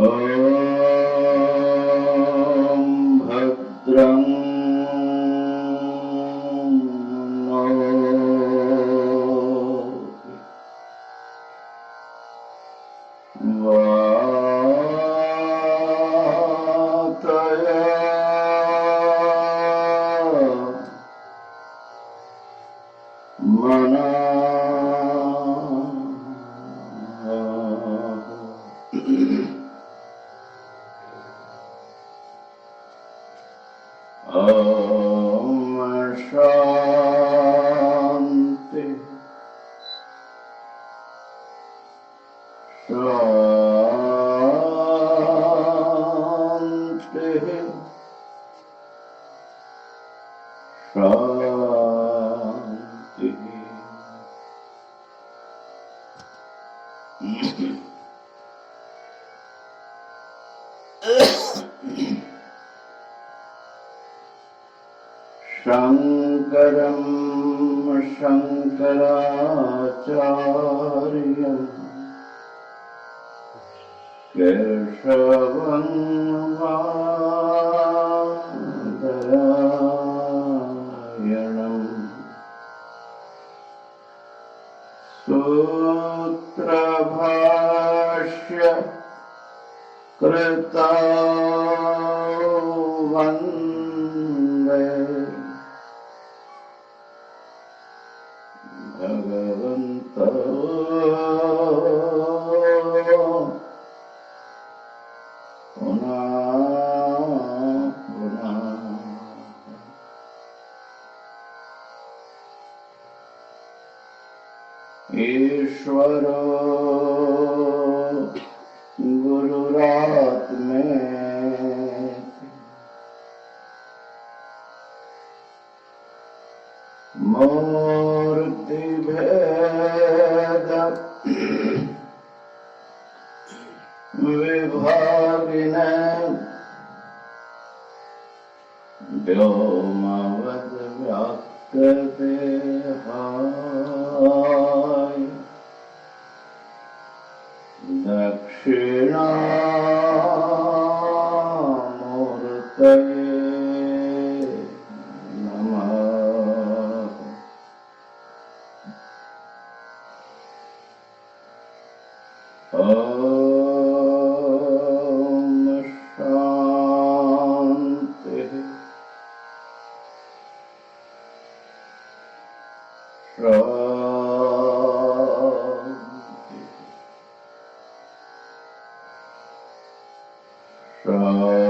ॐ भद्रं नो वातये मना ॐ शान्ति शान्ति शान्ति। शंकरं शंकराचार्यं केशवं बादरायणं सूत्रभाष्य कृतौ वन्दे भगवन्तौ पुनः पुनः। ईश्वरो गुरुरात्मेति मूर्तिभेद विभागिने व्योमवद् व्याप्तदेहाय दक्षिणामूर्तये नमः। ॐ शान्ति शान्ति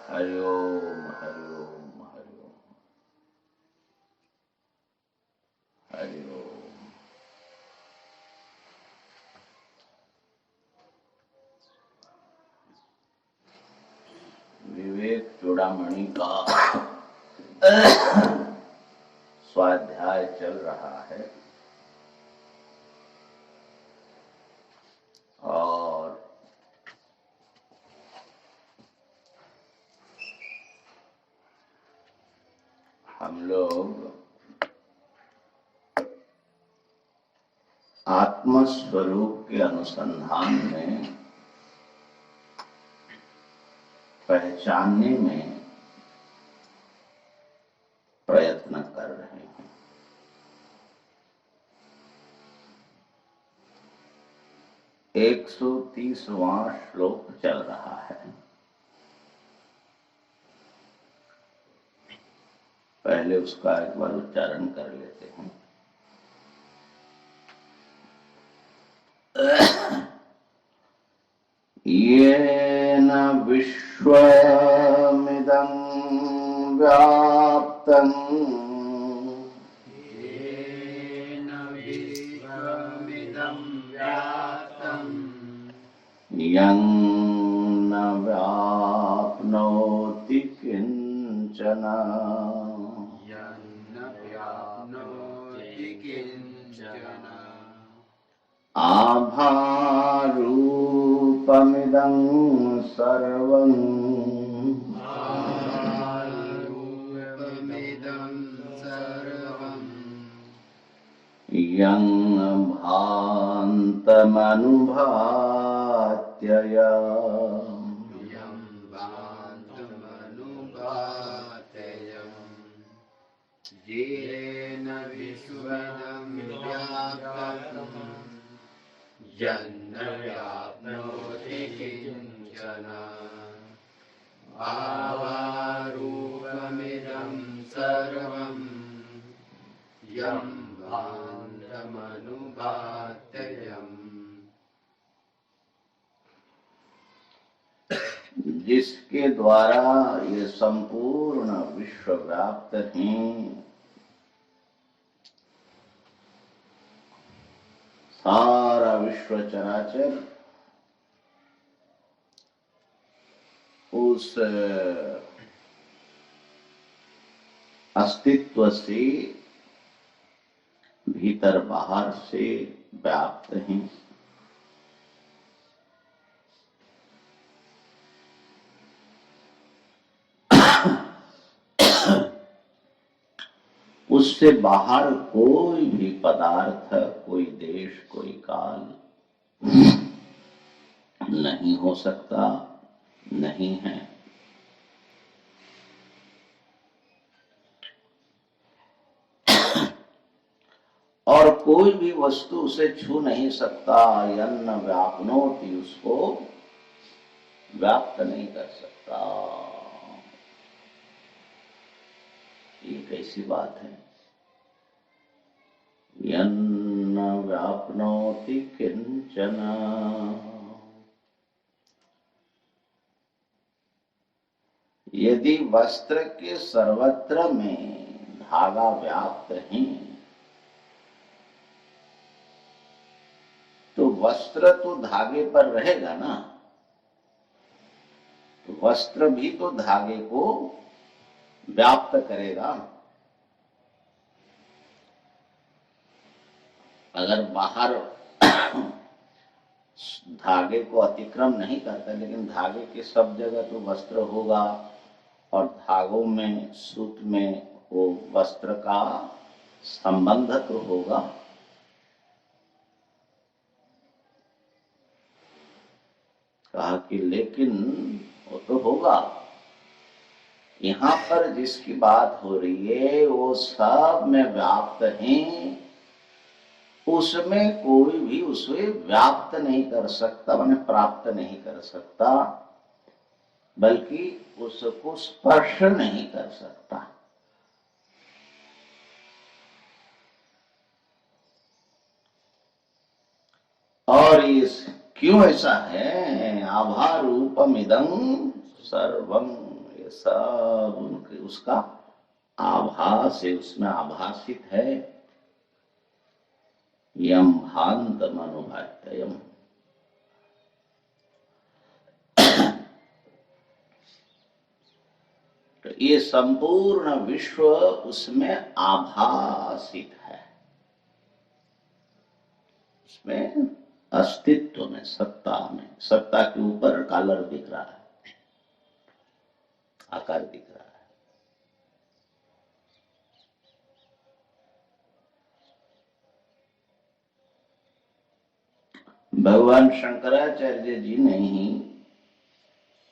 हरि ओम हरि ओम हरि ओम हरि ओम। विवेक चूड़ामणि का स्वाध्याय चल रहा है और हम लोग आत्मस्वरूप के अनुसंधान में पहचानने में प्रयत्न कर रहे हैं। 130वां श्लोक चल रहा है। पहले उसका एक बार उच्चारण कर लेते हैं। येन विश्व विश्वमिदं व्याप्तं येन विश्वमिदं व्याप्तं यं न व्याप्नोति किंचन यन्न व्याप्नोति किंचन आभारूपमिदं सर्वं आरूपमिदं सर्वं यं भान्तमनुभात्ययम् यं भान्तमनुभात्ययम् येन विश्वमिदं व्याप्तं यन्न व्याप्नोति किंचन आवारूपमिदं सर्वं यं भान्तमनुभात्ययम् जिसके द्वारा ये संपूर्ण विश्व व्याप्त हैं, सारा विश्व चराचर उस अस्तित्व से भीतर बाहर से व्याप्त हैं। उससे बाहर कोई भी पदार्थ, कोई देश, कोई काल नहीं हो सकता, नहीं है। और कोई भी वस्तु उसे छू नहीं सकता। यन्न व्याप्नोति, उसको व्याप्त नहीं कर सकता। ये कैसी बात है? यन्न व्याप्नोति किंचन। यदि वस्त्र के सर्वत्र में धागा व्याप्त है, तो वस्त्र तो धागे पर रहेगा ना। तो वस्त्र भी तो धागे को व्याप्त करेगा। अगर बाहर धागे को अतिक्रम नहीं करता, लेकिन धागे के सब जगह तो वस्त्र होगा, और धागों में, सूत में वो वस्त्र का संबंध तो होगा। कहा कि लेकिन वो तो होगा। यहाँ पर जिसकी बात हो रही है वो सब में व्याप्त हैं, उसमें कोई भी उसे व्याप्त नहीं कर सकता, माने प्राप्त नहीं कर सकता, बल्कि उसको स्पर्श नहीं कर सकता। और ये क्यों ऐसा है? आभारूपमिदं सर्वं, ये सब उनके उसका आभास है, उसमें आभासित है। यम भान्तमनुभात्ययम्, तो ये संपूर्ण विश्व उसमें आभासित है, उसमें अस्तित्व में, सत्ता में। सत्ता के ऊपर कलर दिख रहा है, आकार दिख रहा है। भगवान शंकराचार्य जी ने ही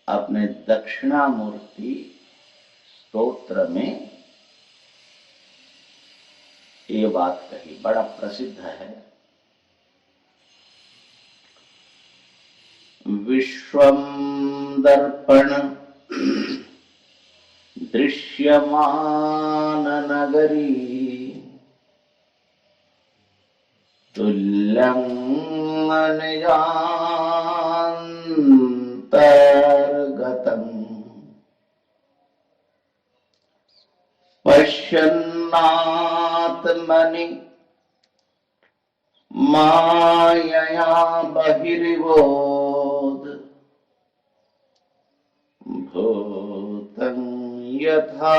अपने दक्षिणामूर्ति स्तोत्र में ये बात कही, बड़ा प्रसिद्ध है। विश्वं दर्पण दृश्यमान नगरी तुल्यं निजान्तर्गतम् पश्यन्नात्मनि मायया बहिर्वोद भूतं यथा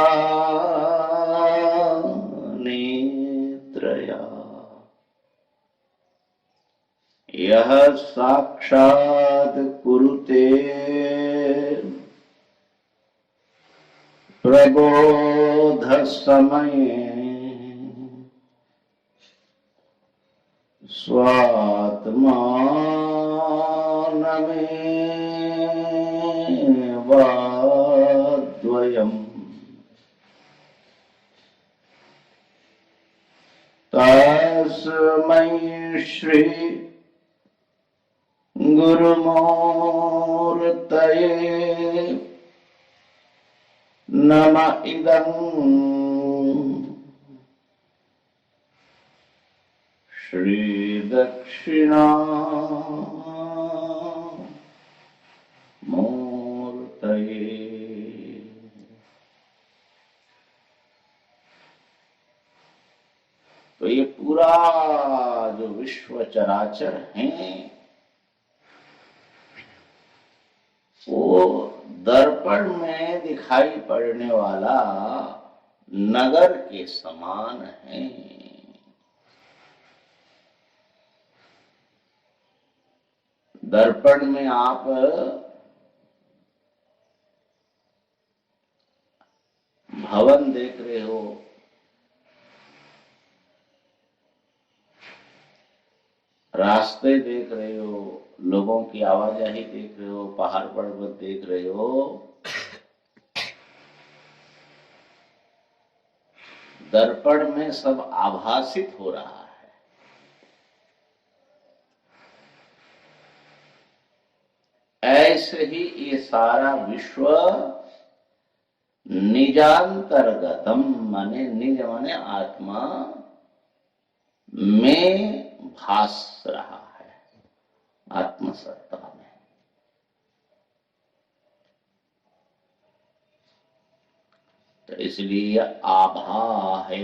नेत्रया यह साक्षात् कुरुते प्रबोध समये स्वात्मानमेवाद्वयम् तस्मै श्री गुरुमूर्तये नम इदं श्री दक्षिणामूर्तये। तो ये पूरा जो विश्व चराचर है वो दर्पण में दिखाई पड़ने वाला नगर के समान है। दर्पण में आप भवन देख रहे हो, रास्ते देख रहे हो, लोगों की आवाजाही देख रहे हो, पहाड़ पर्वत देख रहे हो। दर्पण में सब आभासित हो रहा है। ऐसे ही ये सारा विश्व निजांतर्गतम माने निज माने आत्मा में भास रहा है, आत्मसत्ता में। तो इसलिए आभा है,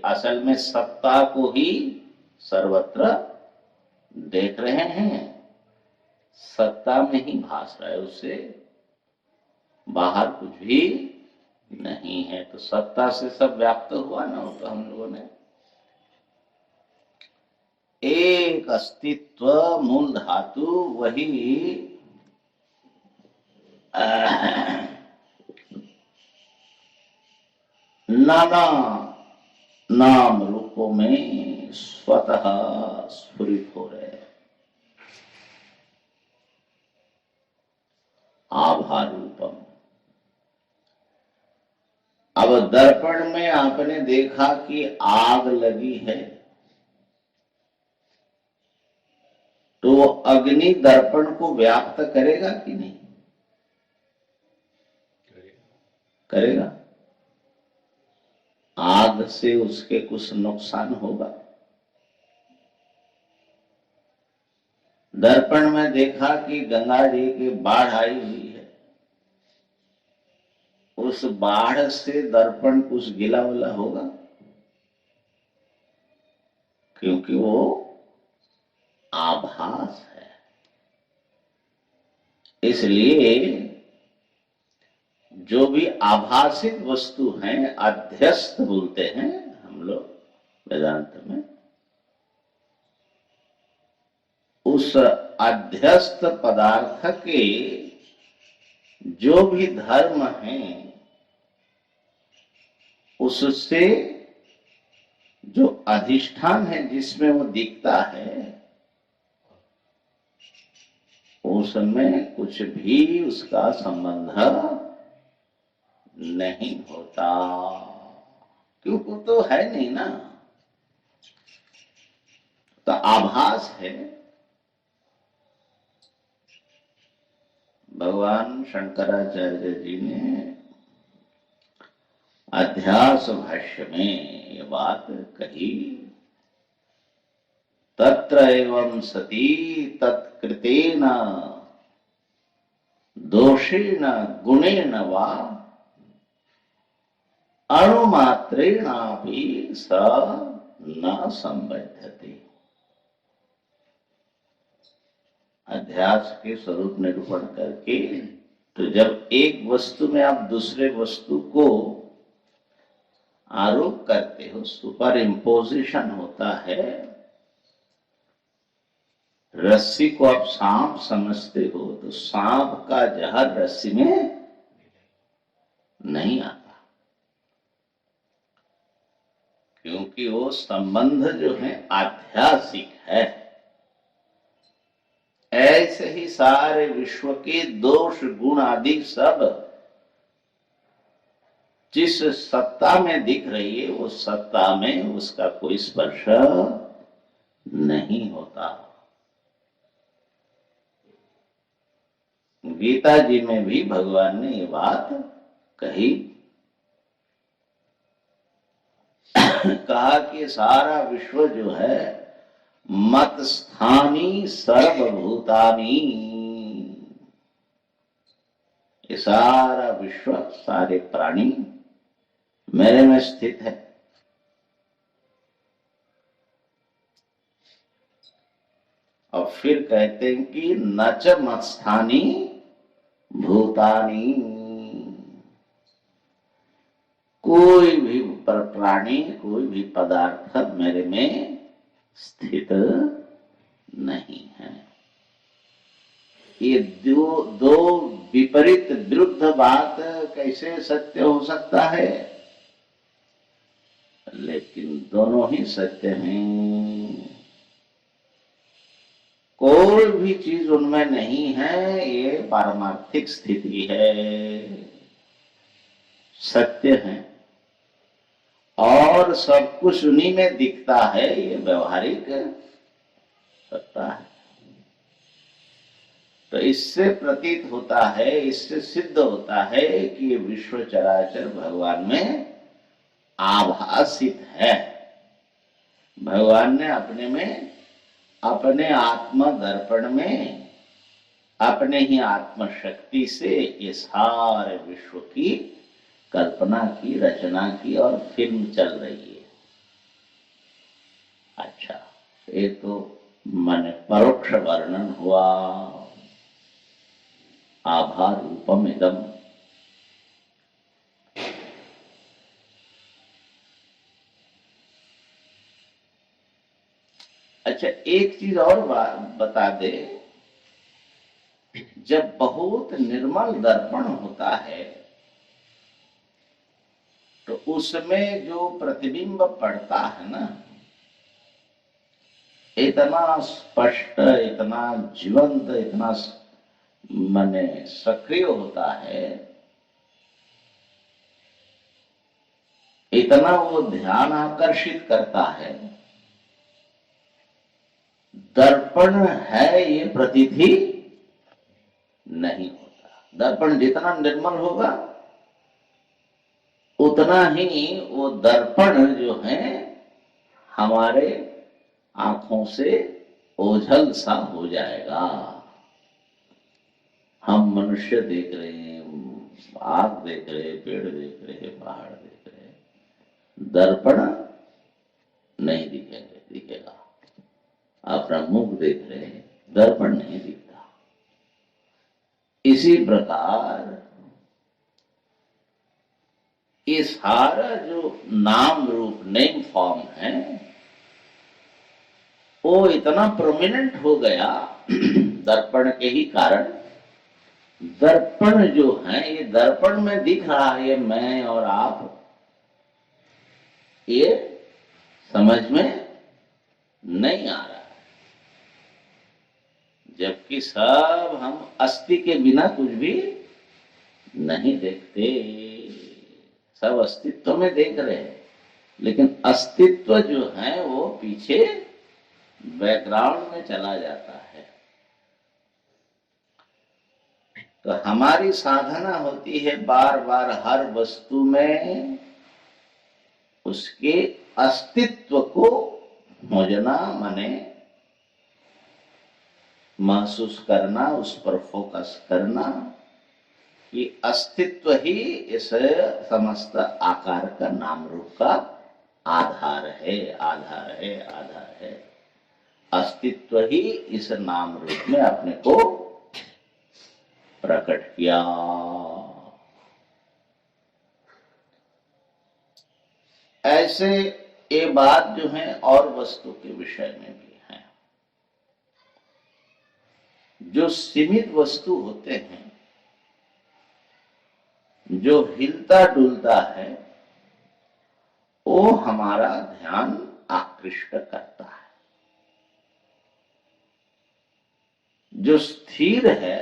असल में सत्ता को ही सर्वत्र देख रहे हैं, सत्ता में ही भास रहा है, उससे बाहर कुछ भी नहीं है। तो सत्ता से सब व्याप्त हुआ ना। तो हम लोगों ने एक अस्तित्व मूल धातु वही नाना नाम रूपों में स्वतः स्फुरित हो रहे हैं। आभा रूपम। अब दर्पण में आपने देखा कि आग लगी है, तो अग्नि दर्पण को व्याप्त करेगा कि नहीं? करेगा। आग से उसके कुछ नुकसान होगा। दर्पण में देखा कि गंगा जी की बाढ़ आई हुई है, उस बाढ़ से दर्पण कुछ गिला वला होगा, क्योंकि वो आभास है। इसलिए जो भी आभासित वस्तु हैं, अध्यस्त बोलते हैं हम लोग वेदांत में, उस अध्यस्त पदार्थ के जो भी धर्म हैं, उससे जो अधिष्ठान है जिसमें वो दिखता है, उसमें कुछ भी उसका संबंध नहीं होता, क्योंकि तो है नहीं ना। तो आभास है। भगवान शंकराचार्य जी ने अध्यास भाष्य में ये बात कही, तत्र एवं सती तत्कृतेन दोषेण गुणेन वा अणुमात्रेणापि स न संबध्यते। अध्यास के स्वरूप निरूपण करके, तो जब एक वस्तु में आप दूसरे वस्तु को आरोप करते हो, सुपर इम्पोजिशन होता है। रस्सी को आप सांप समझते हो, तो सांप का जहर रस्सी में नहीं आता, क्योंकि वो संबंध जो है आध्यासिक है। ऐसे ही सारे विश्व के दोष गुण आदि सब जिस सत्ता में दिख रही है, वो सत्ता में उसका कोई स्पर्श नहीं होता। गीता जी में भी भगवान ने ये बात कही, कहा कि सारा विश्व जो है मत स्थानी सर्वभूतानी, ये सारा विश्व, सारे प्राणी मेरे में स्थित है। और फिर कहते हैं कि नच मत्स्थानी भूतानी, कोई भी प्राणी, कोई भी पदार्थ मेरे में स्थित नहीं है। ये दो विपरीत विरुद्ध बात कैसे सत्य हो सकता है? लेकिन दोनों ही सत्य हैं। कोई भी चीज उनमें नहीं है, ये पारमार्थिक स्थिति है, सत्य है। और सब कुछ उन्हीं में दिखता है, ये व्यवहारिक सत्ता है। तो इससे प्रतीत होता है, इससे सिद्ध होता है कि ये विश्व चराचर भगवान में आभासित है। भगवान ने अपने में, अपने आत्म दर्पण में, अपने ही आत्म शक्ति से ये सारे विश्व की कल्पना की, रचना की और फिल्म चल रही है। अच्छा, ये तो माने परोक्ष वर्णन हुआ। आभार रूपम इदम। अच्छा, एक चीज और बता दे, जब बहुत निर्मल दर्पण होता है तो उसमें जो प्रतिबिंब पड़ता है ना, इतना स्पष्ट, इतना जीवंत, इतना माने सक्रिय होता है, इतना वो ध्यान आकर्षित करता है। दर्पण है ये प्रतीत ही नहीं होता। दर्पण जितना निर्मल होगा उतना ही वो दर्पण जो है हमारे आंखों से ओझल सा हो जाएगा। हम मनुष्य देख रहे हैं, आग देख रहे, पेड़ देख रहे, पहाड़ देख रहे, दर्पण नहीं दिखेगा। अपना मुख देख रहे हैं, दर्पण नहीं दिखता। इसी प्रकार ये सारा जो नाम रूप, नेम फॉर्म है, वो इतना प्रोमिनेंट हो गया दर्पण के ही कारण। दर्पण जो है, ये दर्पण में दिख रहा है, ये मैं और आप, ये समझ में नहीं आ रहा, जबकि सब हम अस्थि के बिना कुछ भी नहीं देखते। सब अस्तित्व में देख रहे हैं, लेकिन अस्तित्व जो है वो पीछे बैकग्राउंड में चला जाता है। तो हमारी साधना होती है बार बार हर वस्तु में उसके अस्तित्व को खोजना, माने महसूस करना, उस पर फोकस करना कि अस्तित्व ही इस समस्त आकार का नाम रूप का आधार है, आधार है, आधार है। अस्तित्व ही इस नाम रूप में अपने को प्रकट किया। ऐसे ये बात जो है और वस्तु के विषय में भी है। जो सीमित वस्तु होते हैं, जो हिलता डुलता है, वो हमारा ध्यान आकृष्ट करता है। जो स्थिर है,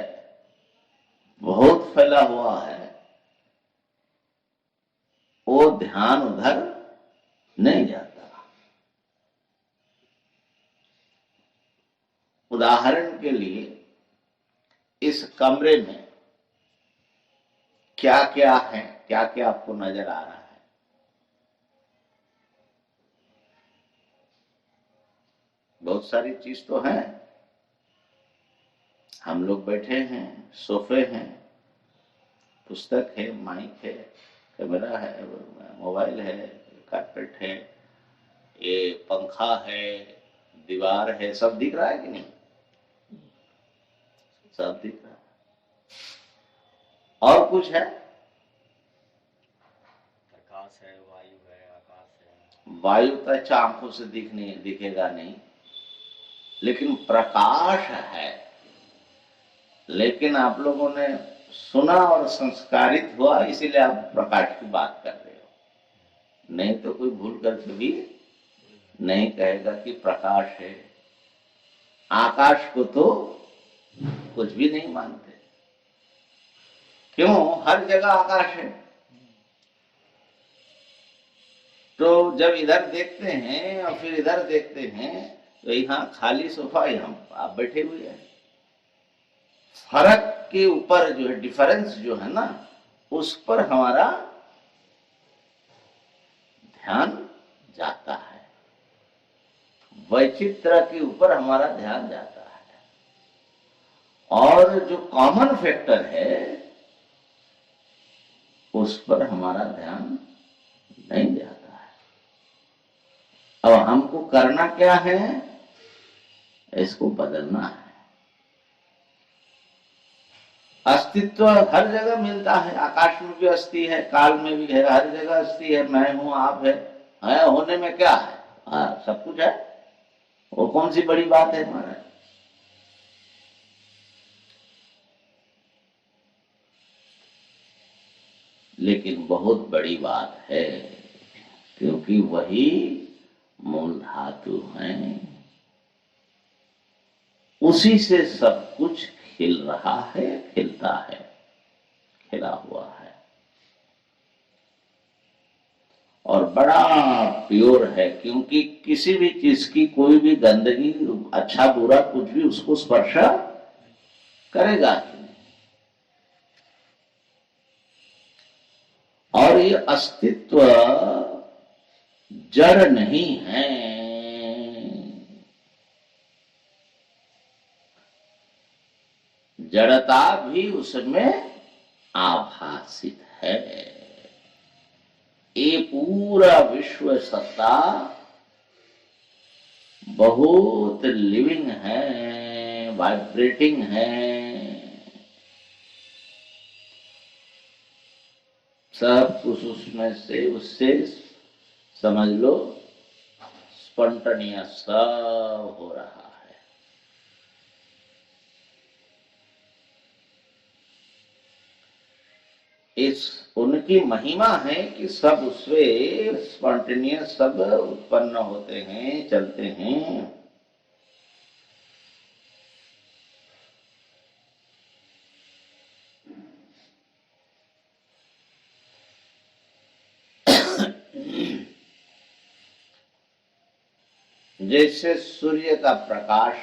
बहुत फैला हुआ है, वो ध्यान उधर नहीं जाता। उदाहरण के लिए इस कमरे में क्या क्या है, क्या क्या आपको नजर आ रहा है? बहुत सारी चीज तो है। हम लोग बैठे हैं, सोफे हैं, पुस्तक है, माइक है, कैमरा है, मोबाइल है, कारपेट है, ये पंखा है, दीवार है, सब दिख रहा है कि नहीं? सब दिख रहा है। और कुछ है? प्रकाश है, वायु है, आकाश है। वायु तो अच्छा आंखों से दिखेगा नहीं, लेकिन प्रकाश है। लेकिन आप लोगों ने सुना और संस्कारित हुआ, इसीलिए आप प्रकाश की बात कर रहे हो। नहीं तो कोई भूल करके भी नहीं कहेगा कि प्रकाश है। आकाश को तो कुछ भी नहीं मानते। क्यों? हर जगह आकाश है। तो जब इधर देखते हैं और फिर इधर देखते हैं, तो यहाँ खाली सोफा, यहाँ आप बैठे हुए हैं। फर्क के ऊपर जो है, डिफरेंस जो है ना, उस पर हमारा ध्यान जाता है। वैचित्र के ऊपर हमारा ध्यान जाता है। और जो कॉमन फैक्टर है, उस पर हमारा ध्यान नहीं जाता है। अब हमको करना क्या है? इसको बदलना है। अस्तित्व हर जगह मिलता है। आकाश में भी अस्थि है, काल में भी है, हर जगह अस्थि है। मैं हूं, आप है, होने में क्या है? सब कुछ है। वो कौन सी बड़ी बात है हमारा? लेकिन बहुत बड़ी बात है, क्योंकि वही मूल धातु है। उसी से सब कुछ खिल रहा है, खिलता है, खिला हुआ है। और बड़ा प्योर है, क्योंकि किसी भी चीज की कोई भी गंदगी, अच्छा बुरा कुछ भी उसको स्पर्श करेगा ही नहीं। और ये अस्तित्व जड़ नहीं है। जड़ता भी उसमें आभासित है। ये पूरा विश्व सत्ता बहुत लिविंग है, वाइब्रेटिंग है। सब कुछ उसमें से, उससे समझ लो स्पॉन्टेनियस सब हो रहा है। इस उनकी महिमा है कि सब उससे स्पॉन्टेनियस सब उत्पन्न होते हैं, चलते हैं। जैसे सूर्य का प्रकाश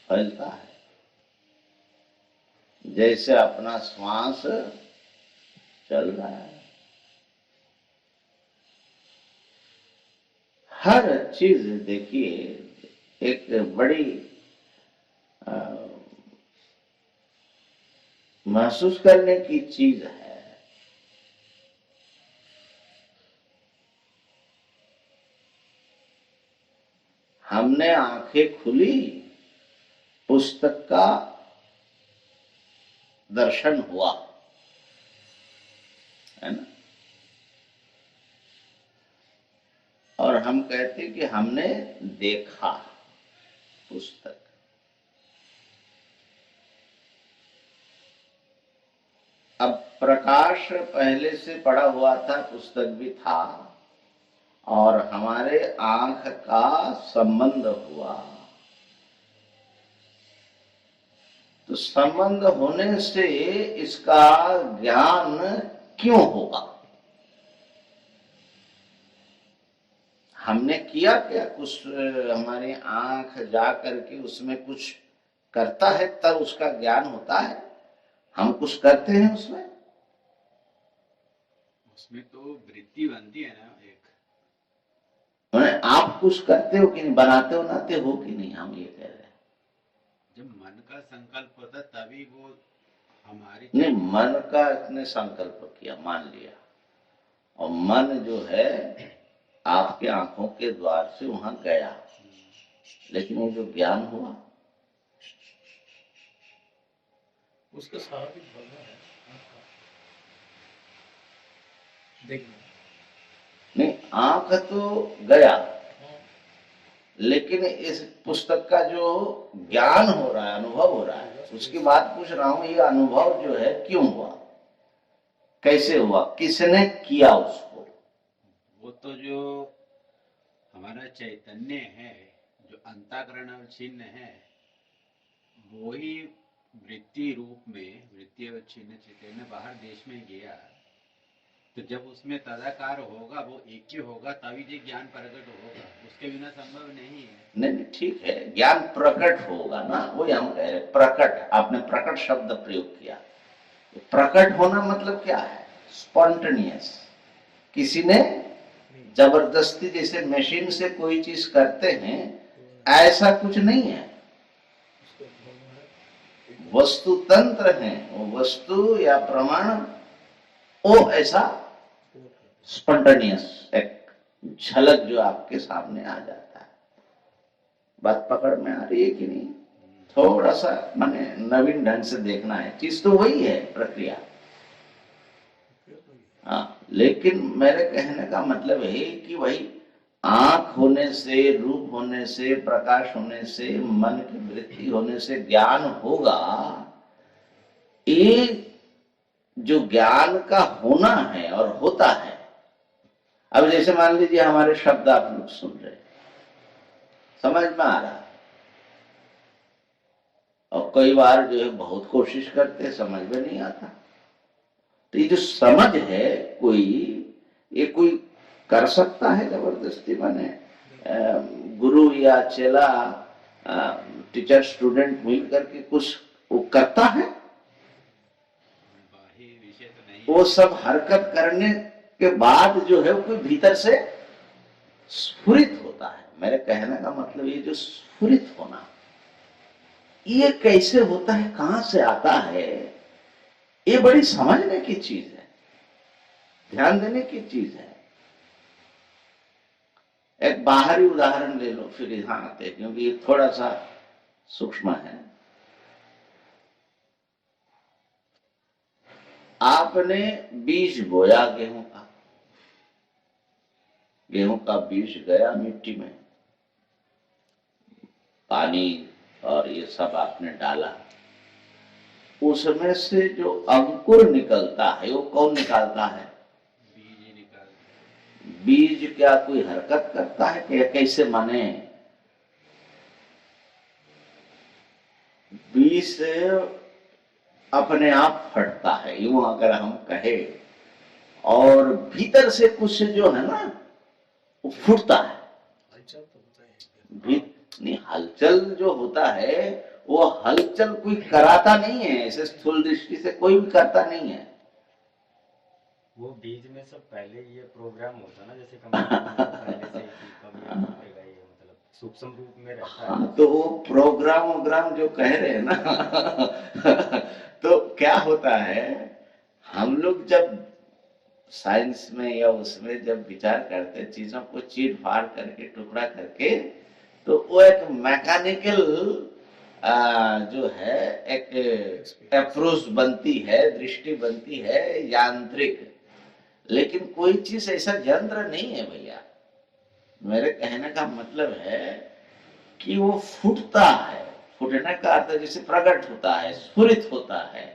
फैलता है, जैसे अपना श्वास चल रहा है, हर चीज देखिए एक बड़ी महसूस करने की चीज है। हमने आंखें खुली, पुस्तक का दर्शन हुआ, है ना, और हम कहते कि हमने देखा पुस्तक। अब प्रकाश पहले से पड़ा हुआ था, पुस्तक भी था, और हमारे आंख का संबंध हुआ। तो संबंध होने से इसका ज्ञान क्यों होगा? हमने किया क्या कुछ? हमारी आंख जा करके उसमें कुछ करता है तब उसका ज्ञान होता है। हम कुछ करते हैं उसमें तो वृत्ति बनती है ना एक। मैंने आप कुछ करते हो कि नहीं, बनाते हो नाते हो कि नहीं, हम ये कह रहे हैं। जब मन का संकल्प होता है तभी वो हमारी नहीं, मन का इसने संकल्प किया, मान लिया, और मन जो है आपके आंखों के द्वार से वहां गया, लेकिन वो जो ज्ञान हुआ उसका स्वाभाविक बोलना है देखना। नहीं, आंख तो गया, लेकिन इस पुस्तक का जो ज्ञान हो रहा है, अनुभव हो रहा है, उसकी बात पूछ रहा हूं। ये अनुभव जो है क्यों हुआ, कैसे हुआ, किसने किया उसको? वो तो जो हमारा चैतन्य है, जो अंतःकरण और चिन्ह है, वो ही वृत्ति रूप में, वृत्ति और चिन्ह चैतन्य बाहर देश में गया। तो जब उसमें तदाकार होगा, वो एक ही होगा, तभी ये ज्ञान प्रकट होगा, उसके बिना संभव नहीं है। नहीं, ठीक है, ज्ञान प्रकट होगा ना, वही हम कह रहे हैं। प्रकट, आपने प्रकट शब्द प्रयोग किया। प्रकट होना मतलब क्या है? स्पॉन्टेनियस। किसी ने जबरदस्ती, जैसे मशीन से कोई चीज करते हैं, ऐसा कुछ नहीं है। वस्तु तंत्र है, वो वस्तु या प्रमाण, वो ऐसा स्पॉन्टेनियस एक झलक जो आपके सामने आ जाता है। बात पकड़ में आ रही है कि नहीं? थोड़ा सा माने नवीन ढंग से देखना है, चीज तो वही है, प्रक्रिया। हाँ, लेकिन मेरे कहने का मतलब है कि भाई आंख होने से, रूप होने से, प्रकाश होने से, मन की वृत्ति होने से ज्ञान होगा। ये जो ज्ञान का होना है और होता है, अब जैसे मान लीजिए हमारे शब्द आप लोग सुन रहे, समझ में आ रहा है, और कई बार जो है बहुत कोशिश करते, समझ में नहीं आता। तो ये जो समझ है ये कोई कर सकता है जबरदस्ती? माने गुरु या चेला, टीचर स्टूडेंट मिल करके कुछ वो करता है? विषय तो नहीं। वो सब हरकत करने के बाद जो है वो कोई भीतर से स्फुरित होता है। मेरे कहने का मतलब ये जो स्फुरित होना, ये कैसे होता है, कहां से आता है, ये बड़ी समझने की चीज है, ध्यान देने की चीज है। एक बाहरी उदाहरण ले लो, फिर यहां आते हैं, क्योंकि ये थोड़ा सा सूक्ष्म है। आपने बीज बोया गेहूं का, गेहूं का बीज गया मिट्टी में, पानी और ये सब आपने डाला, उसमें से जो अंकुर निकलता है वो कौन निकालता है? बीज निकाल। बीज क्या कोई हरकत करता है कि कैसे? माने बीज अपने आप फटता है, यूं अगर हम कहे, और भीतर से कुछ जो है ना वो फूटता है। नहीं, हलचल जो होता है वो हलचल कोई कराता नहीं है, ऐसे स्थूल दृष्टि से कोई भी करता नहीं है। वो बीज में सब पहले ये प्रोग्राम होता ना, जैसे पहले से कभी फूटेगा, ये मतलब सूक्ष्म रूप में रहता है। हाँ, तो वो प्रोग्राम जो कह रहे हैं ना तो क्या होता है, हम लोग जब साइंस में या उसमें जब विचार करते चीजों को चीर फाड़ करके टुकड़ा करके, तो वो एक मैकेनिकल जो है एक अप्रोच बनती है, दृष्टि बनती है यांत्रिक। लेकिन कोई चीज ऐसा यंत्र नहीं है भैया। मेरे कहने का मतलब है कि वो फूटता है। फूटने का अर्थ जैसे प्रकट होता है, स्फुरित होता है,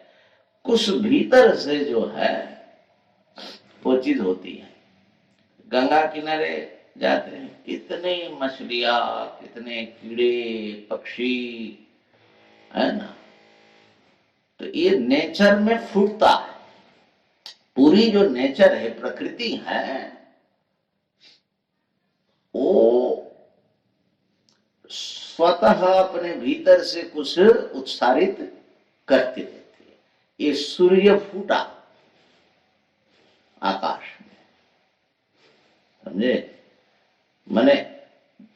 कुछ भीतर से जो है वो चीज होती है। गंगा किनारे जाते हैं, कितने मछलियां, कितने कीड़े पक्षी, है ना। तो ये नेचर में फूटता है। पूरी जो नेचर है, प्रकृति है, वो स्वतः अपने भीतर से कुछ उत्सारित करती रहती है। ये सूर्य फूटा आकाश में, समझे। माने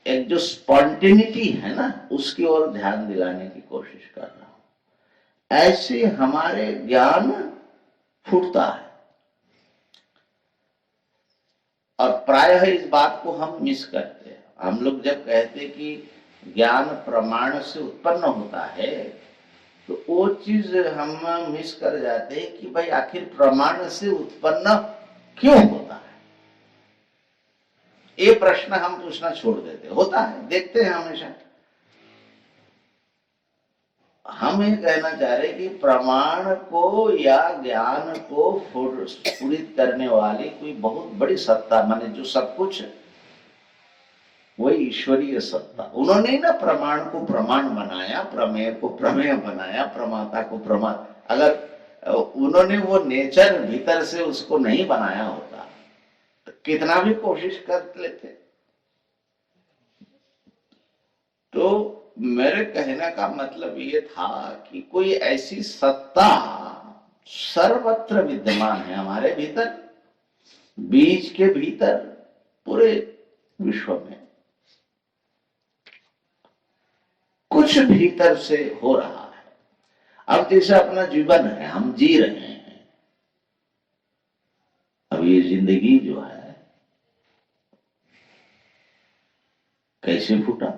एक जो स्पॉन्टेनिटी है ना, उसकी ओर ध्यान दिलाने की कोशिश कर रहा हूं। ऐसे हमारे ज्ञान फूटता है। और प्रायः इस बात को हम मिस करते हैं। हम लोग जब कहते कि ज्ञान प्रमाण से उत्पन्न होता है, तो वो चीज हम मिस कर जाते हैं कि भाई आखिर प्रमाण से उत्पन्न क्यों होता है। ये प्रश्न हम पूछना छोड़ देते। होता है, देखते हैं हमेशा। हम ये कहना चाह रहे कि प्रमाण को या ज्ञान को स्फुरित करने वाली कोई बहुत बड़ी सत्ता, माने जो सब कुछ, वही ईश्वरीय सत्ता। उन्होंने ना प्रमाण को प्रमाण बनाया, प्रमेय को प्रमेय बनाया, प्रमाता को प्रमाण। अगर उन्होंने वो नेचर भीतर से उसको नहीं बनाया होता तो कितना भी कोशिश कर लेते। तो मेरे कहने का मतलब ये था कि कोई ऐसी सत्ता सर्वत्र विद्यमान है हमारे भीतर, बीज के भीतर, पूरे विश्व में कुछ भीतर से हो रहा है। अब जैसे अपना जीवन है, हम जी रहे हैं। अब ये जिंदगी जो है कैसे फूटा,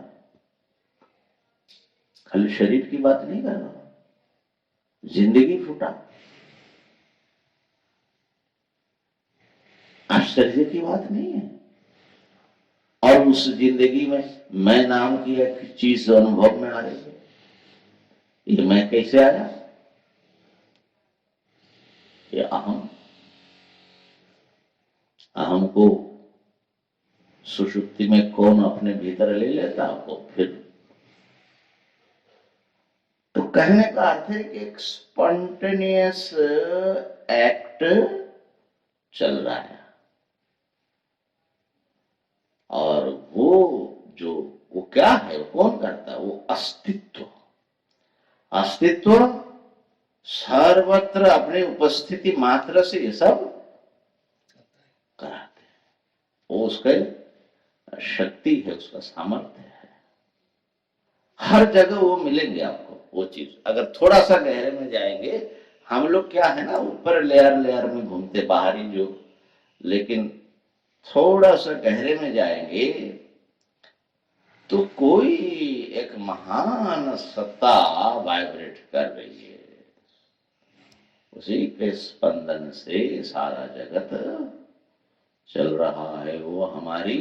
खाली शरीर की बात नहीं कर रहा, जिंदगी फूटा। आश्चर्य की बात नहीं है। और उस जिंदगी में मैं नाम की एक चीज अनुभव में आ रही है। ये मैं कैसे आया? ये अहम। अहम को सुषुप्ति में कौन अपने भीतर ले लेता आपको फिर। तो कहने का अर्थ है कि एक स्पॉन्टेनियस एक्ट चल रहा है। और वो क्या है, वो कौन करता है? वो अस्तित्व। अस्तित्व सर्वत्र अपनी उपस्थिति मात्र से ये सब कराते हैं। वो उसका शक्ति है, उसका सामर्थ्य है। हर जगह वो मिलेंगे आपको वो चीज। अगर थोड़ा सा गहरे में जाएंगे, हम लोग क्या है ना, ऊपर लेयर लेयर में घूमते, बाहरी जो, लेकिन थोड़ा सा गहरे में जाएंगे तो कोई एक महान सत्ता वाइब्रेट कर रही है। उसी के स्पंदन से सारा जगत चल रहा है। वो हमारी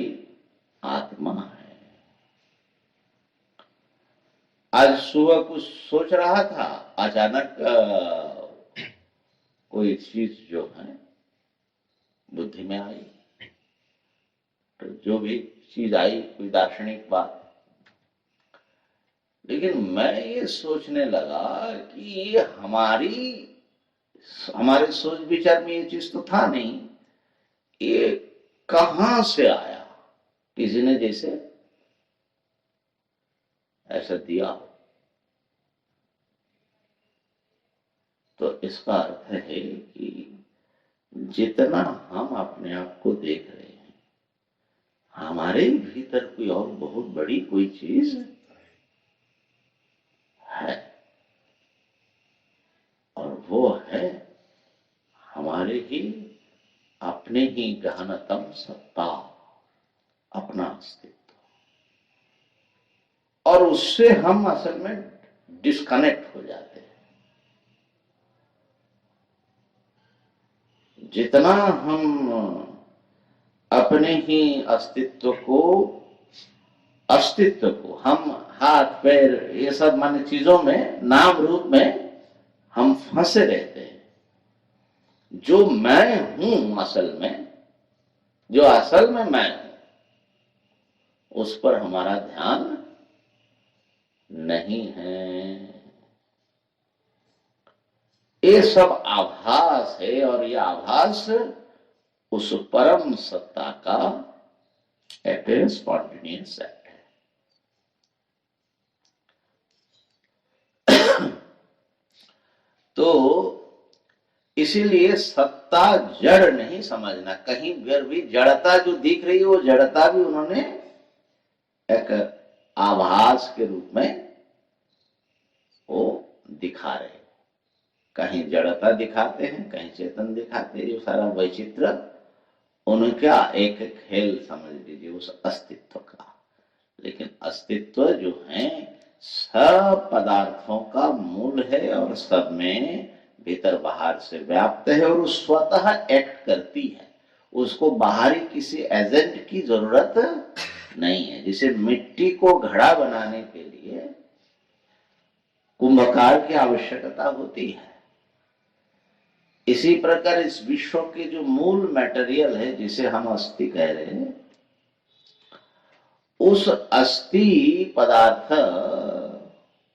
आत्मा है। आज सुबह कुछ सोच रहा था, अचानक कोई चीज जो है बुद्धि में आई। तो जो भी चीज आई, कोई दार्शनिक बात, लेकिन मैं ये सोचने लगा कि ये हमारे सोच विचार में ये चीज तो था नहीं, ये कहां से आया? किसी ने जैसे ऐसा दिया हो। तो इसका अर्थ है कि जितना हम अपने आप को देख रहे हैं, हमारे भीतर कोई और बहुत बड़ी कोई चीज है। और वो है हमारे ही अपने ही गहनतम सत्ता, अपना अस्तित्व। और उससे हम असल में डिस्कनेक्ट हो जाते हैं। जितना हम अपने ही अस्तित्व को हम हाथ पैर ये सब माने चीजों में, नाम रूप में हम फंसे रहते हैं। जो मैं हूं असल में, जो असल में मैं हूं, उस पर हमारा ध्यान नहीं है। ये सब आभास है और ये आभास उस परम सत्ता का एक स्पॉन्टेनियस एक्ट है। तो इसीलिए सत्ता जड़ नहीं समझना। कहीं भी जड़ता जो दिख रही है वो जड़ता भी उन्होंने एक आभास के रूप में वो दिखा रहे। कहीं जड़ता दिखाते हैं, कहीं चेतन दिखाते हैं। जो सारा वैचित्र उनका एक खेल समझ लीजिए उस अस्तित्व का। लेकिन अस्तित्व जो है सब पदार्थों का मूल है और सब में भीतर बाहर से व्याप्त है और वो स्वतः एक्ट करती है। उसको बाहरी किसी एजेंट की जरूरत नहीं है। जैसे मिट्टी को घड़ा बनाने के लिए कुंभकार की आवश्यकता होती है, इसी प्रकार इस विश्व के जो मूल मटेरियल है जिसे हम अस्थि कह रहे हैं, उस अस्थि पदार्थ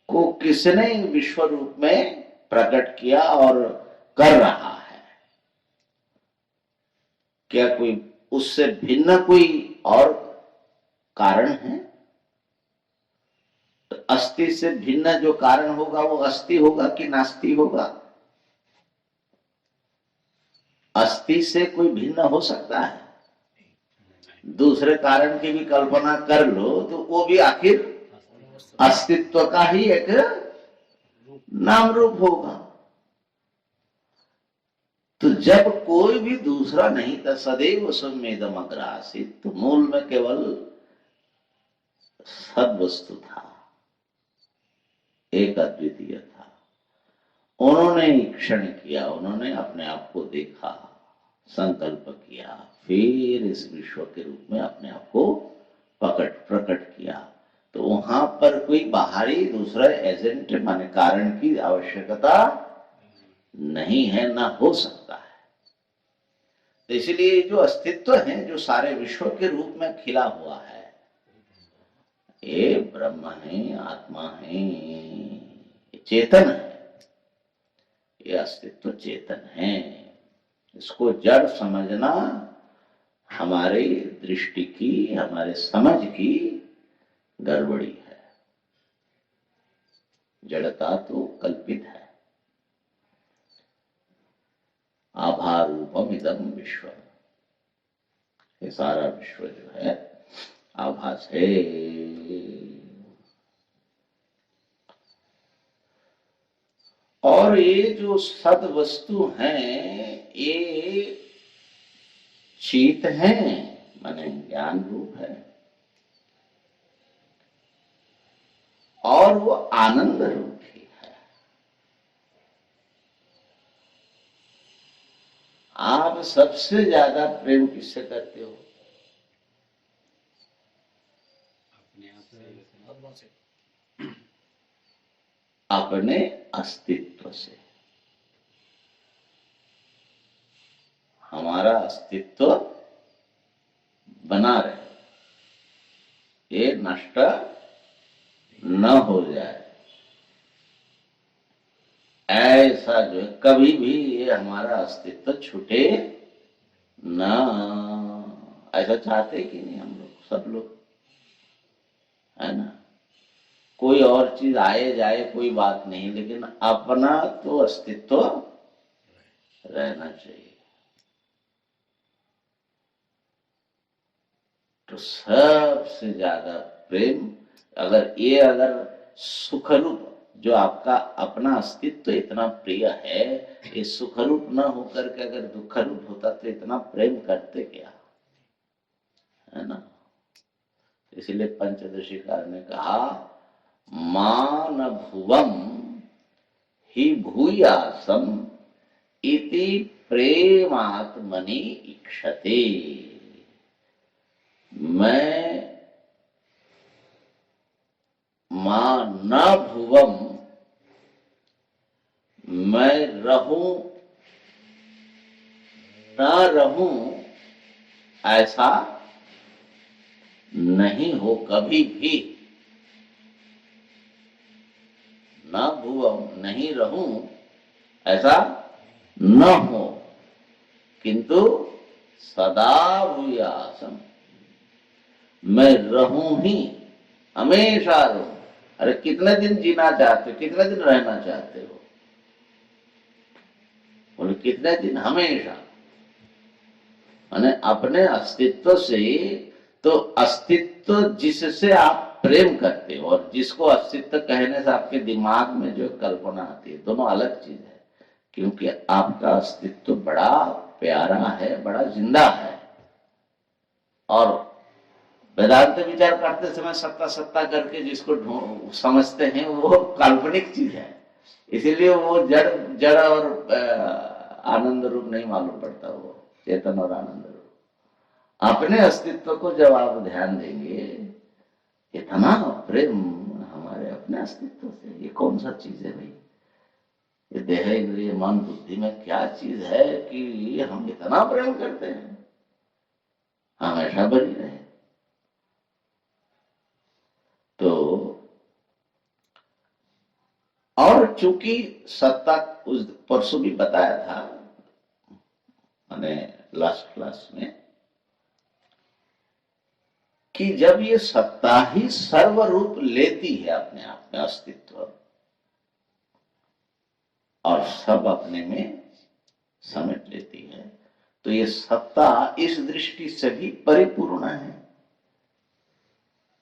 को किसने विश्व रूप में प्रकट किया और कर रहा है? क्या कोई उससे भिन्न कोई और कारण है? तो अस्थि से भिन्न जो कारण होगा वो अस्थि होगा कि नास्ति होगा? अस्थि से कोई भिन्न हो सकता है? दूसरे कारण की भी कल्पना कर लो तो वो भी आखिर अस्तित्व का ही एक नाम रूप होगा। तो जब कोई भी दूसरा नहीं था, सदैव सम्मेदम अग्र आसीत, तो मूल में केवल सद वस्तु था, एक अद्वितीय था। उन्होंने ईक्षण किया, उन्होंने अपने आप को देखा, संकल्प किया, फिर इस विश्व के रूप में अपने आप को प्रकट किया। तो वहां पर कोई बाहरी दूसरा एजेंट माने कारण की आवश्यकता नहीं है, ना हो सकता है। तो इसलिए जो अस्तित्व है, जो सारे विश्व के रूप में खिला हुआ है, ये ब्रह्म है, आत्मा है, चेतन है। ये अस्तित्व चेतन है। इसको जड़ समझना हमारी दृष्टि की, हमारे समझ की गड़बड़ी है। जड़ता तो कल्पित है। आभारूपम इदम विश्व, ये सारा विश्व जो है आभास है। और ये जो सद वस्तु हैं, ये शीत हैं, माने ज्ञान रूप है, और वो आनंद रूप ही है। आप सबसे ज्यादा प्रेम किससे करते हो? अपने अस्तित्व से। हमारा अस्तित्व बना रहे, ये नष्ट न हो जाए, ऐसा जो है कभी भी ये हमारा अस्तित्व छूटे ना, ऐसा चाहते कि नहीं हम लोग, सब लोग, है ना? कोई और चीज आए जाए कोई बात नहीं, लेकिन अपना तो अस्तित्व रहना चाहिए। तो सबसे ज्यादा प्रेम अगर सुख रूप जो आपका अपना अस्तित्व इतना प्रिय है, ये सुख रूप न होकर के अगर दुख रूप होता तो इतना प्रेम करते क्या, है ना। इसलिए पंचदशीकार ने कहा मान भुवम ही भूयासम इति प्रेमात्मनि इक्षते। मैं मां न भुवम, मैं रहूं न रहूं ऐसा नहीं हो कभी भी। न भुवम नहीं रहूं ऐसा न हो, किंतु सदा भूयासम मैं रहूं ही, हमेशा रहूं। अरे कितने दिन जीना चाहते हो, कितने दिन रहना चाहते हो, बोले कितने दिन, हमेशा। माने अपने अस्तित्व से, तो अस्तित्व जिससे आप प्रेम करते हो और जिसको अस्तित्व कहने से आपके दिमाग में जो कल्पना आती है, दोनों अलग चीज है। क्योंकि आपका अस्तित्व बड़ा प्यारा है, बड़ा जिंदा है। और वेदांत विचार करते समय सत्ता सत्ता करके जिसको समझते हैं वो काल्पनिक चीज है, इसीलिए वो जड़ जड़ और आनंद रूप नहीं मालूम पड़ता, वो चेतन और आनंद रूप। अपने अस्तित्व को जब आप ध्यान देंगे, इतना प्रेम हमारे अपने अस्तित्व से, ये कौन सा चीज है भाई, ये देह इंद्रिय मन बुद्धि में क्या चीज है कि हम इतना प्रेम करते हैं, हमेशा बनी रहे। तो और चूंकि सत्ता, उस परसों भी बताया था मैंने लास्ट क्लास में, कि जब ये सत्ता ही सर्व रूप लेती है अपने आप में अस्तित्व, और सब अपने में समेट लेती है, तो ये सत्ता इस दृष्टि से भी परिपूर्ण है।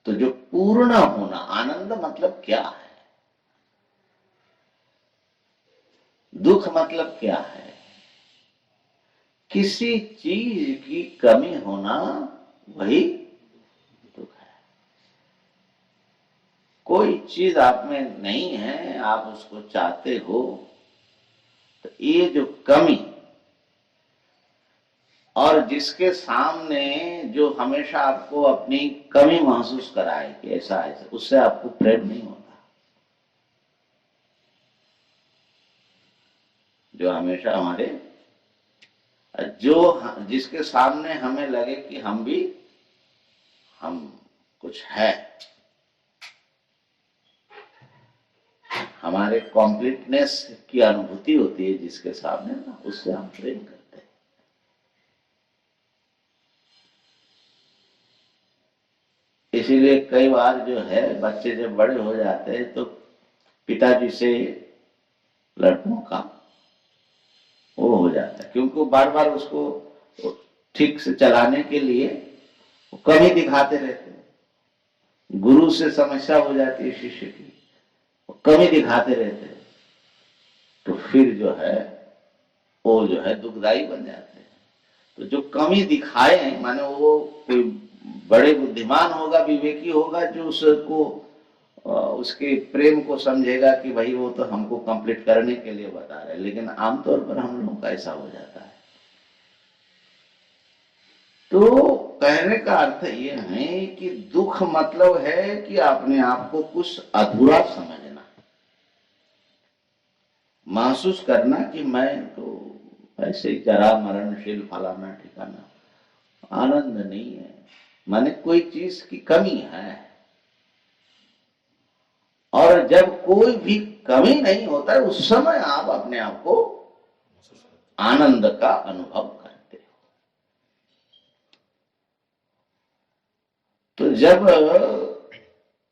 तो जो पूर्ण होना, आनंद मतलब क्या है, दुख मतलब क्या है, किसी चीज की कमी होना, वही दुख है। कोई चीज आप में नहीं है, आप उसको चाहते हो, तो ये जो कमी, और जिसके सामने जो हमेशा आपको अपनी कमी महसूस कराए कि ऐसा ऐसा, उससे आपको प्रेम नहीं होता। जो हमेशा हमारे, जो जिसके सामने हमें लगे कि हम कुछ है, हमारे कॉम्प्लीटनेस की अनुभूति होती है जिसके सामने ना, उससे हम प्रेम करते हैं। इसीलिए कई बार जो है बच्चे जब बड़े हो जाते हैं तो पिताजी से लड़कों का वो हो जाता है, क्योंकि वो बार बार उसको ठीक से चलाने के लिए कमी दिखाते रहते हैं। गुरु से समस्या हो जाती है शिष्य की, कमी दिखाते रहते हैं, तो फिर जो है वो जो है दुखदाई बन जाते हैं। तो जो कमी दिखाए, माने वो कोई बड़े बुद्धिमान होगा, विवेकी होगा, जो उसको उसके प्रेम को समझेगा कि भाई वो तो हमको कंप्लीट करने के लिए बता रहे हैं। लेकिन आमतौर पर हम लोगों का ऐसा हो जाता है। तो कहने का अर्थ ये है कि दुख मतलब है कि अपने आप को कुछ अधूरा समझना, महसूस करना कि मैं तो ऐसे ही जरा मरणशील फलाना ठिकाना, आनंद नहीं है, माने कोई चीज की कमी है। और जब कोई भी कमी नहीं होता है, उस समय आप अपने आप को आनंद का अनुभव करते हो। तो जब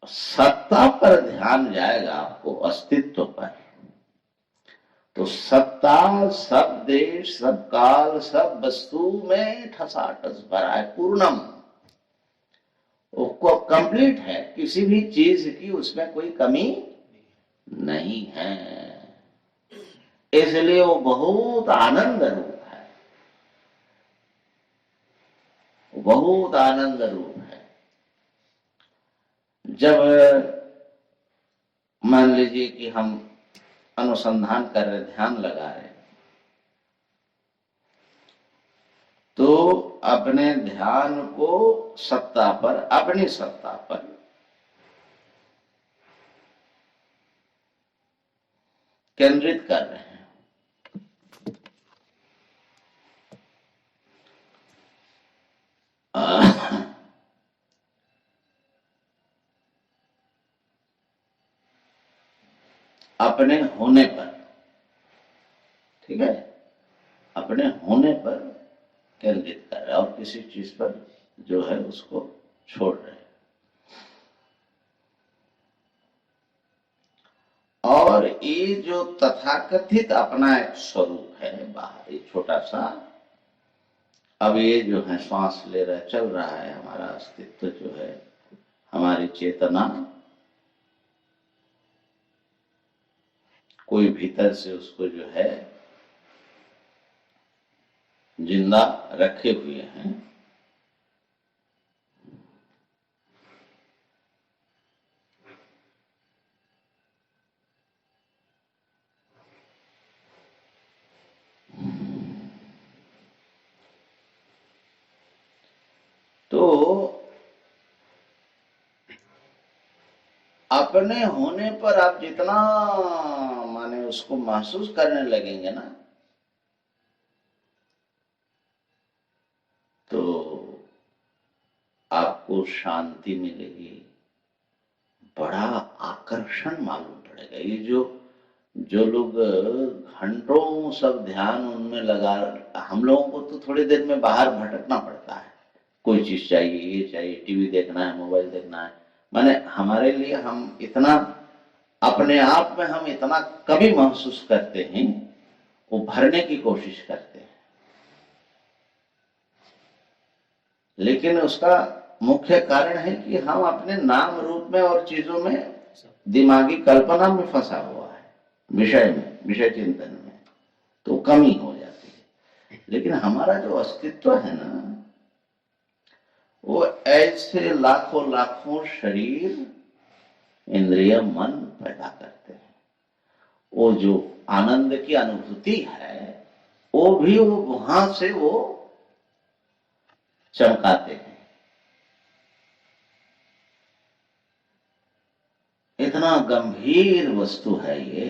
सत्ता पर ध्यान जाएगा आपको, अस्तित्व पर, तो सत्ता सब देश, सब काल, सब वस्तु में ठसाठस भरा है, पूर्णम, वो कंप्लीट है, किसी भी चीज की उसमें कोई कमी नहीं है। इसलिए वो बहुत आनंद रूप है, बहुत आनंद रूप है। जब मान लीजिए कि हम अनुसंधान कर रहे, ध्यान लगा रहे, तो अपने ध्यान को सत्ता पर, अपनी सत्ता पर केंद्रित कर रहे हैं। अपने होने पर, ठीक है, अपने होने पर केंद्रित कर रहे हैं और किसी चीज पर जो है उसको छोड़ रहे हैं। और ये जो तथाकथित अपना एक स्वरूप है बाहरी छोटा सा, अब ये जो है श्वास ले रहा है, चल रहा है, हमारा अस्तित्व जो है, हमारी चेतना, कोई भीतर से उसको जो है जिंदा रखे हुए हैं। तो अपने होने पर आप जितना माने उसको महसूस करने लगेंगे ना, तो आपको शांति मिलेगी, बड़ा आकर्षण मालूम पड़ेगा। ये जो लोग घंटों सब ध्यान उनमें लगा, हम लोगों को तो थोड़ी देर में बाहर भटकना पड़ता है, कोई चीज चाहिए, ये चाहिए, टीवी देखना है, मोबाइल देखना है, माने हमारे लिए हम इतना अपने आप में हम इतना कभी महसूस करते हैं, वो भरने की कोशिश करते हैं। लेकिन उसका मुख्य कारण है कि हम अपने नाम रूप में और चीजों में, दिमागी कल्पना में फंसा हुआ है, विषय में, विषय चिंतन में, तो कमी हो जाती है। लेकिन हमारा जो अस्तित्व है ना, वो ऐसे लाखों लाखों शरीर, इंद्रिय, मन पैदा करते हैं। वो जो आनंद की अनुभूति है, वो भी वो वहां से वो चमकाते हैं। इतना गंभीर वस्तु है ये,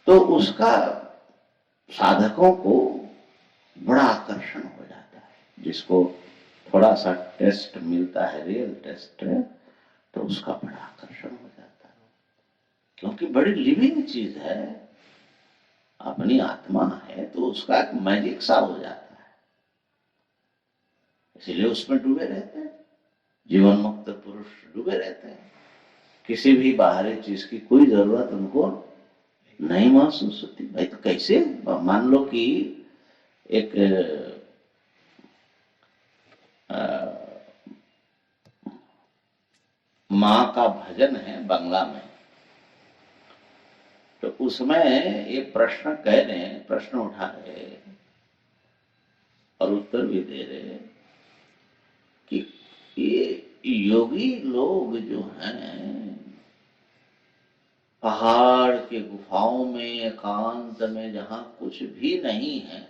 तो उसका साधकों को बड़ा आकर्षण हो जाता है। जिसको थोड़ा सा टेस्ट मिलता है, रियल टेस्ट, तो उसका बड़ा आकर्षण हो जाता है, क्योंकि बड़ी लिविंग चीज है, अपनी आत्मा है, तो उसका एक मैजिक सा हो जाता है। इसलिए उसमें डूबे रहते हैं, जीवन मुक्त पुरुष डूबे रहते हैं। किसी भी बाहरी चीज की कोई जरूरत उनको नहीं महसूस होती। भाई तो कैसे, मान लो कि एक माँ का भजन है बंगला में, तो उसमें ये प्रश्न कह रहे हैं, प्रश्न उठा रहे हैं और उत्तर भी दे रहे हैं कि ये योगी लोग जो हैं, पहाड़ के गुफाओं में, एकांत में, जहां कुछ भी नहीं है,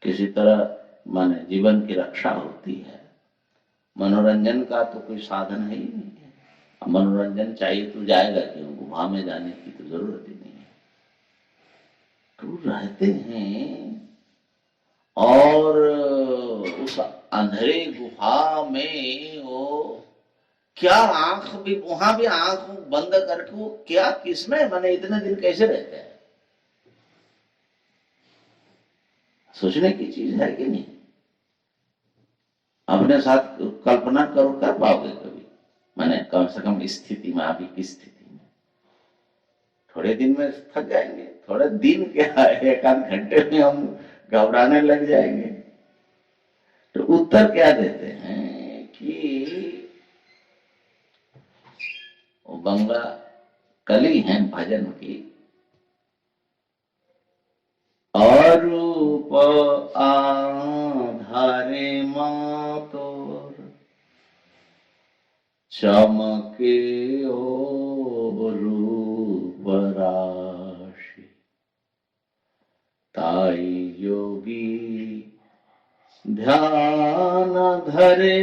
किसी तरह माने जीवन की रक्षा होती है, मनोरंजन का तो कोई साधन है ही नहीं है। अब मनोरंजन चाहिए तो जाएगा क्यों, गुफा में जाने की तो जरूरत ही नहीं है। तो रहते हैं और उस अंधेरे गुफा में वो क्या, आंख भी, वहां भी आंख बंद करके वो क्या, किसमें मैंने इतने दिन कैसे रहते हैं, सोचने की चीज है कि नहीं। अपने साथ कल्पना करो, कर पाओगे कभी, मैंने कम से कम स्थिति में, अभी की स्थिति में थोड़े दिन में थक जाएंगे, थोड़े दिन क्या, एक आध घंटे में हम घबराने लग जाएंगे। तो उत्तर क्या देते हैं कि वो बंगला कली है भजन की। अरूप आधारे मातोर चमके ओ रूप राशि। ताई योगी ध्यान धरे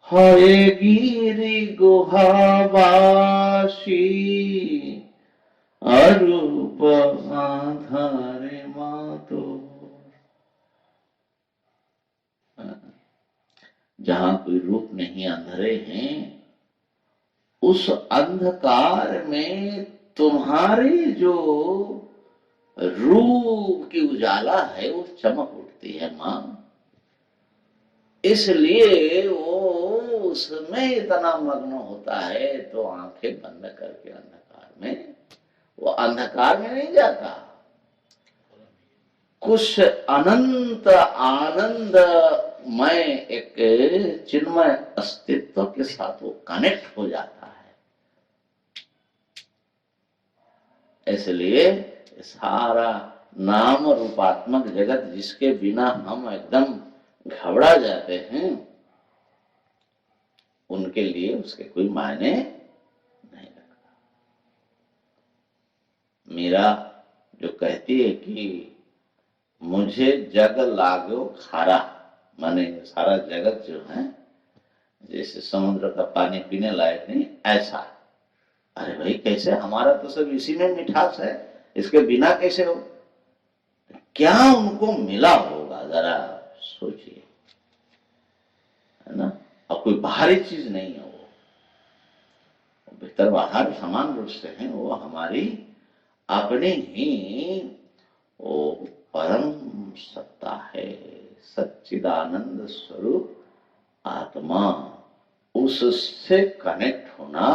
हरे गिरि गुहावासी। अरूप आधारे मातो। जहां कोई रूप नहीं, अंधेरे हैं, उस अंधकार में तुम्हारे जो रूप की उजाला है वो चमक उठती है मां। इसलिए वो उसमें इतना मग्न होता है तो आंखें बंद करके अंधकार में, वो अंधकार में नहीं जाता, कुछ अनंत आनंदमय एक चिन्मय अस्तित्व के साथ वो कनेक्ट हो जाता है। इसलिए सारा नाम रूपात्मक जगत जिसके बिना हम एकदम घबरा जाते हैं, उनके लिए उसके कोई मायने नहीं रखता। मीरा जो कहती है कि मुझे जग लागो खारा, माने सारा जगत जो है जैसे समुद्र का पानी पीने लायक नहीं, ऐसा। अरे भाई कैसे, हमारा तो सब इसी में मिठास है, इसके बिना कैसे हो? क्या उनको मिला होगा जरा सोचिए, है ना। अब कोई बाहरी चीज नहीं है, वो भीतर बाहर समान रूप से है, वो हमारी अपनी ही वो परम सत्ता है, सच्चिदानंद स्वरूप आत्मा। उससे कनेक्ट होना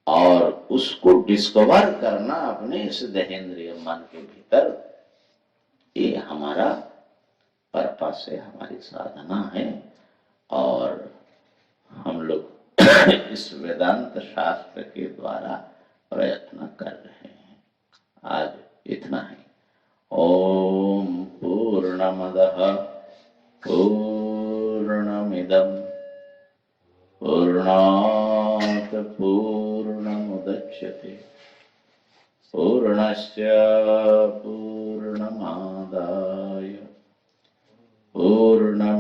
और उसको डिस्कवर करना अपने इस देहेंद्रिय मन के भीतर, ये हमारा पर्पस है, हमारी साधना है। और हम लोग इस वेदांत शास्त्र के द्वारा प्रयत्न कर रहे हैं। आज इतना ही। ओम पूर्णमदः पूर्णमिदं पूर्णात् पूर्णमुदच्यते पूर्णस्य पूर्णमादाय पूर्णमेवावशिष्यते।